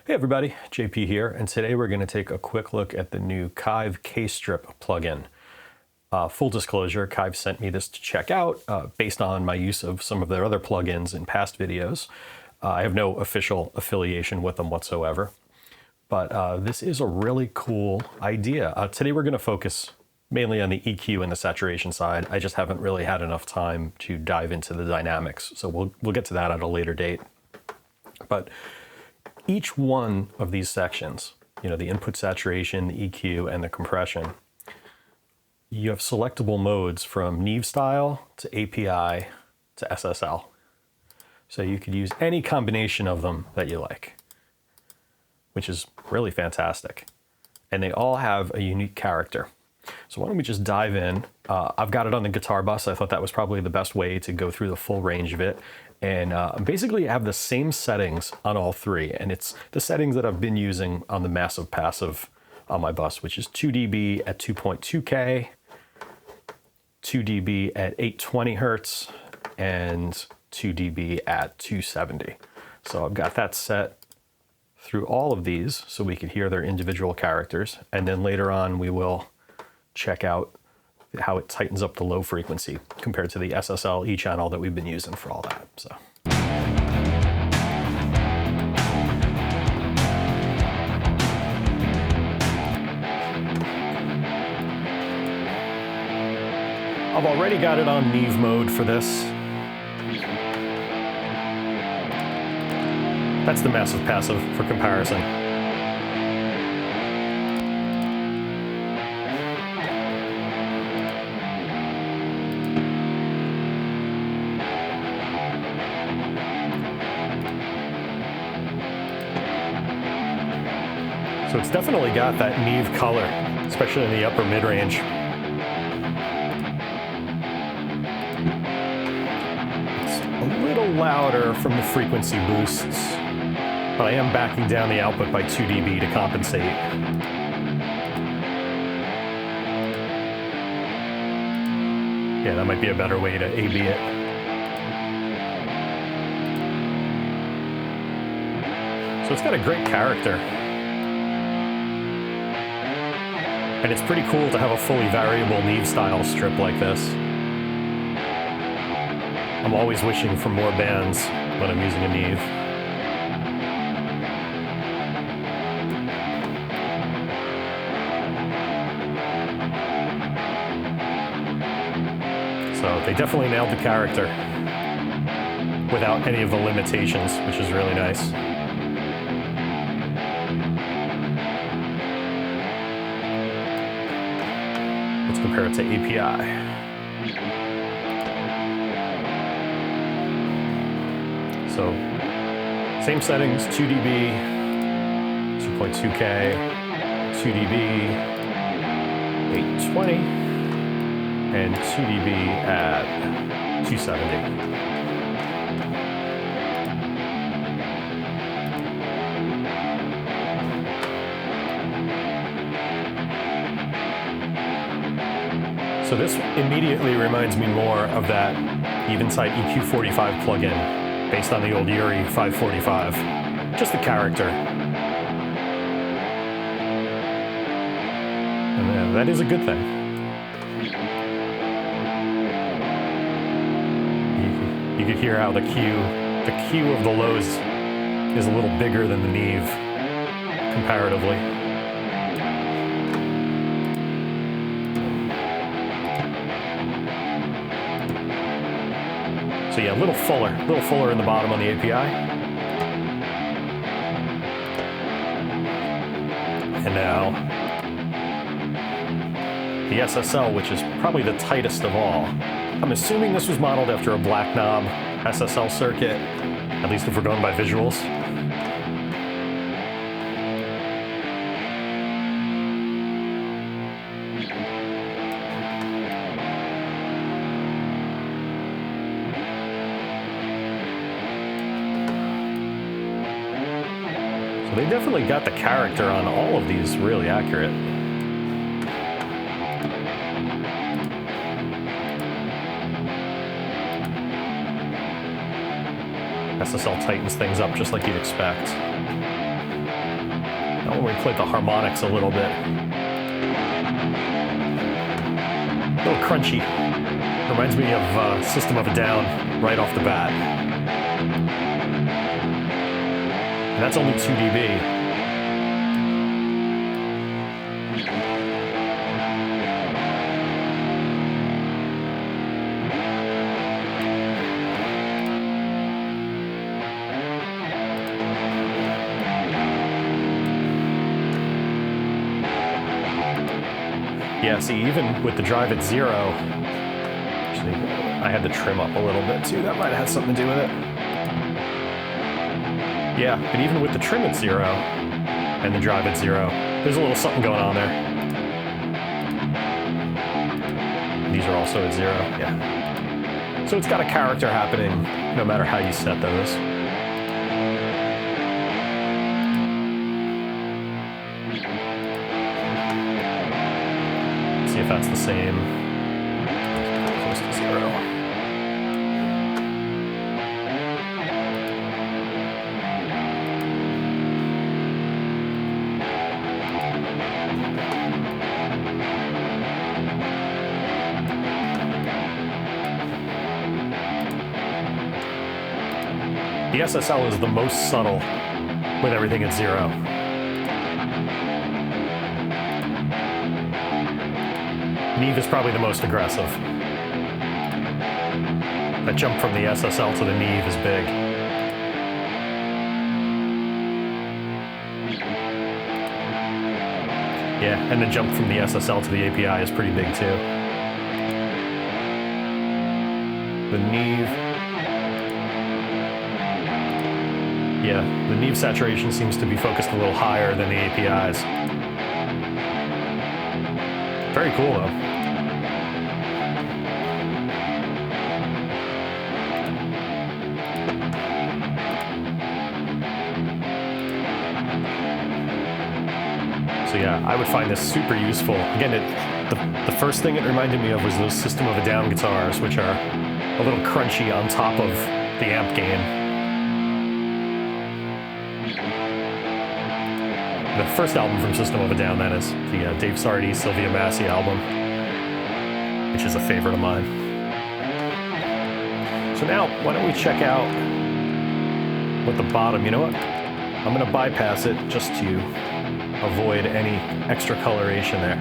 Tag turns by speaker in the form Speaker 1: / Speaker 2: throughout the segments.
Speaker 1: Hey everybody, JP here, and today we're going to take a quick look at the new Kive Kstrip plugin. Full disclosure, Kive sent me this to check out based on my use of some of their other plugins in past videos. I have no official affiliation with them whatsoever, but this is a really cool idea. Today we're going to focus mainly on the EQ and the saturation side. I just haven't really had enough time to dive into the dynamics, so we'll get to that at a later date. But each one of these sections, the input saturation, the EQ, and the compression, you have selectable modes from Neve style to API to SSL. So you could use any combination of them that you like, which is really fantastic. And they all have a unique character. So why don't we just dive in? I've got it on the guitar bus. I thought that was probably the best way to go through the full range of it. And basically I have the same settings on all three. And it's the settings that I've been using on the massive passive on my bus, which is 2 dB at 2.2K, 2 dB at 820 Hertz, and 2 dB at 270. So I've got that set through all of these so we could hear their individual characters. And then later on we will check out how it tightens up the low frequency compared to the SSL E-channel that we've been using for all that. So. I've already got it on Neve mode for this. That's the massive passive for comparison. So it's definitely got that Neve color, especially in the upper mid-range. It's a little louder from the frequency boosts, but I am backing down the output by 2 dB to compensate. Yeah, that might be a better way to A/B it. So it's got a great character. And it's pretty cool to have a fully variable Neve style strip like this. I'm always wishing for more bands when I'm using a Neve. So they definitely nailed the character without any of the limitations, which is really nice. Let's compare it to API. So, same settings, 2 dB, 2.2K, 2 dB, 820, and 2 dB at 270. So this immediately reminds me more of that Evenside EQ45 plugin based on the old Yuri 545. Just the character. And that is a good thing. You could hear how the Q of the lows is a little bigger than the Neve comparatively. So yeah, a little fuller in the bottom on the API. And now the SSL, which is probably the tightest of all. I'm assuming this was modeled after a black knob SSL circuit, at least if we're going by visuals. They definitely got the character on all of these really accurate. SSL tightens things up just like you'd expect. Now when we play the harmonics a little bit. A little crunchy. Reminds me of System of a Down right off the bat. And that's only 2 dB. Yeah, see, even with the drive at 0, actually, I had to trim up a little bit too. That might have had something to do with it. Yeah, but even with the trim at 0 and the drive at 0, there's a little something going on there. These are also at 0, yeah. So it's got a character happening no matter how you set those. See if that's the same. Close to 0. The SSL is the most subtle with everything at 0. Neve is probably the most aggressive. That jump from the SSL to the Neve is big. Yeah, and the jump from the SSL to the API is pretty big too. The Neve. Yeah, the Neve saturation seems to be focused a little higher than the APIs. Very cool though. So yeah, I would find this super useful. Again, the first thing it reminded me of was those System of a Down guitars, which are a little crunchy on top of the amp gain. The first album from System of a Down, that is, the Dave Sardi, Sylvia Massey album, which is a favorite of mine. So now, why don't we check out what the bottom, you know what? I'm gonna bypass it just to avoid any extra coloration there.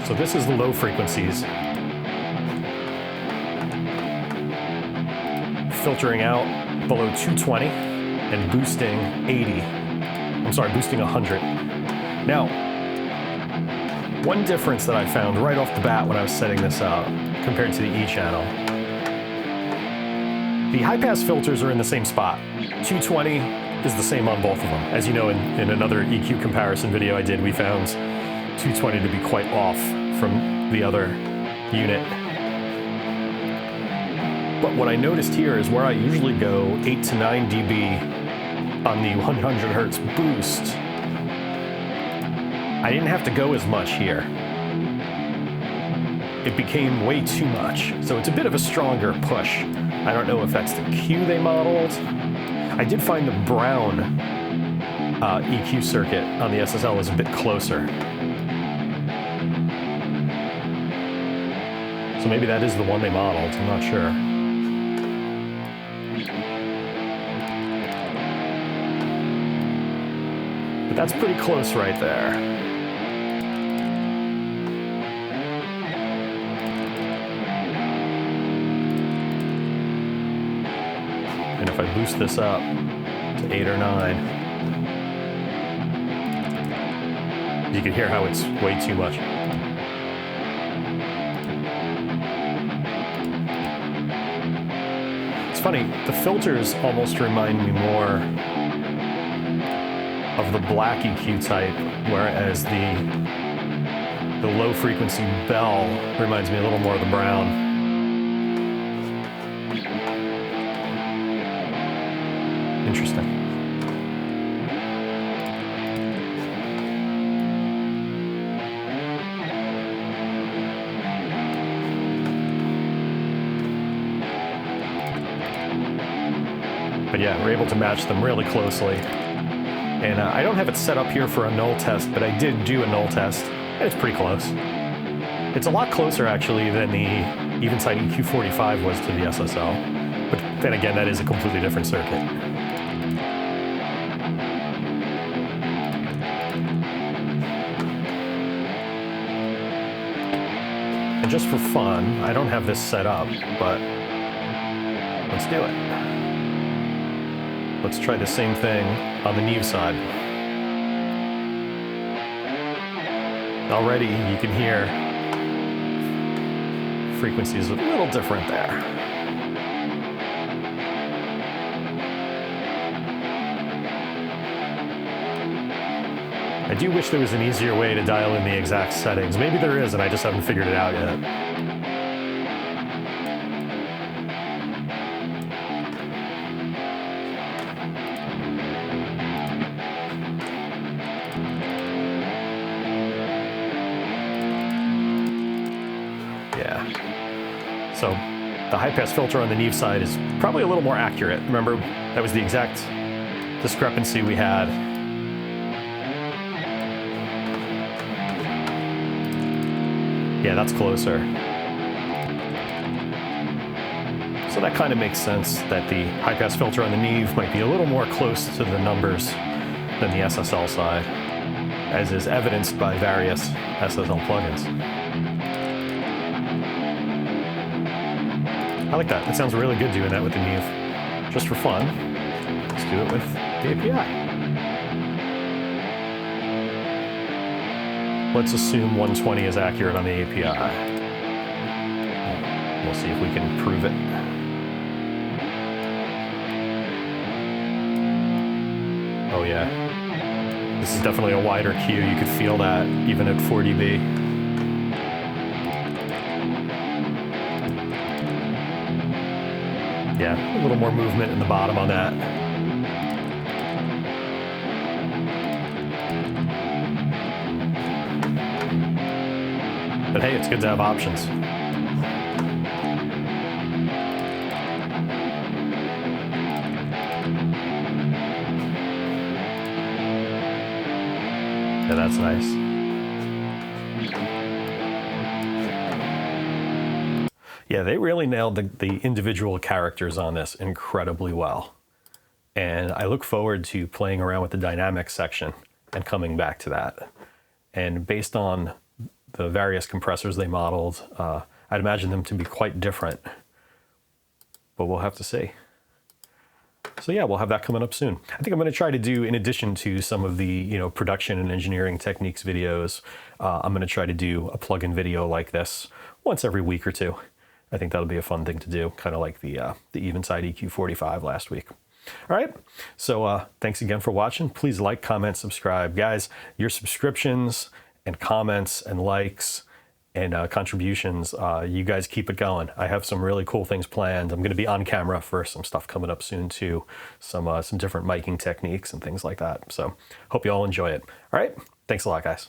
Speaker 1: So this is the low frequencies. Filtering out below 220 and boosting 80. I'm sorry, boosting 100. Now, one difference that I found right off the bat when I was setting this up compared to the E channel, the high-pass filters are in the same spot. 220 is the same on both of them. As you know, in another EQ comparison video I did, we found 220 to be quite off from the other unit. But what I noticed here is where I usually go 8 to 9 dB on the 100 hertz boost, I didn't have to go as much here. It became way too much. So it's a bit of a stronger push. I don't know if that's the Q they modeled. I did find the brown EQ circuit on the SSL was a bit closer. So maybe that is the one they modeled, I'm not sure. But that's pretty close right there. And if I boost this up to 8 or 9, you can hear how it's way too much. It's funny, the filters almost remind me more of the black EQ type, whereas the low frequency bell reminds me a little more of the brown. Interesting. But yeah, we're able to match them really closely. And I don't have it set up here for a null test, but I did do a null test, and it's pretty close. It's a lot closer, actually, than the even-side EQ45 was to the SSL. But then again, that is a completely different circuit. And just for fun, I don't have this set up, but let's do it. Let's try the same thing on the Neve side. Already you can hear frequency is a little different there. I do wish there was an easier way to dial in the exact settings. Maybe there is, and I just haven't figured it out yet. Yeah. So the high-pass filter on the Neve side is probably a little more accurate. Remember, that was the exact discrepancy we had. Yeah, that's closer. So that kind of makes sense that the high-pass filter on the Neve might be a little more close to the numbers than the SSL side, as is evidenced by various SSL plugins. I like that. It sounds really good doing that with the Neve. Just for fun, let's do it with the API. Let's assume 120 is accurate on the API. We'll see if we can prove it. Oh yeah. This is definitely a wider Q. You could feel that even at 4 dB. Yeah, a little more movement in the bottom on that. But hey, it's good to have options. Yeah, that's nice. Yeah, they really nailed the individual characters on this incredibly well. And I look forward to playing around with the dynamics section and coming back to that. And based on the various compressors they modeled, I'd imagine them to be quite different. But we'll have to see. So yeah, we'll have that coming up soon. I think I'm going to try to do, in addition to some of the production and engineering techniques videos, I'm going to try to do a plugin video like this once every week or two. I think that'll be a fun thing to do, kind of like the Evenside EQ45 last week. All right, so thanks again for watching. Please like, comment, subscribe. Guys, your subscriptions and comments and likes and contributions, you guys keep it going. I have some really cool things planned. I'm going to be on camera for some stuff coming up soon too, some different miking techniques and things like that. So hope you all enjoy it. All right, thanks a lot, guys.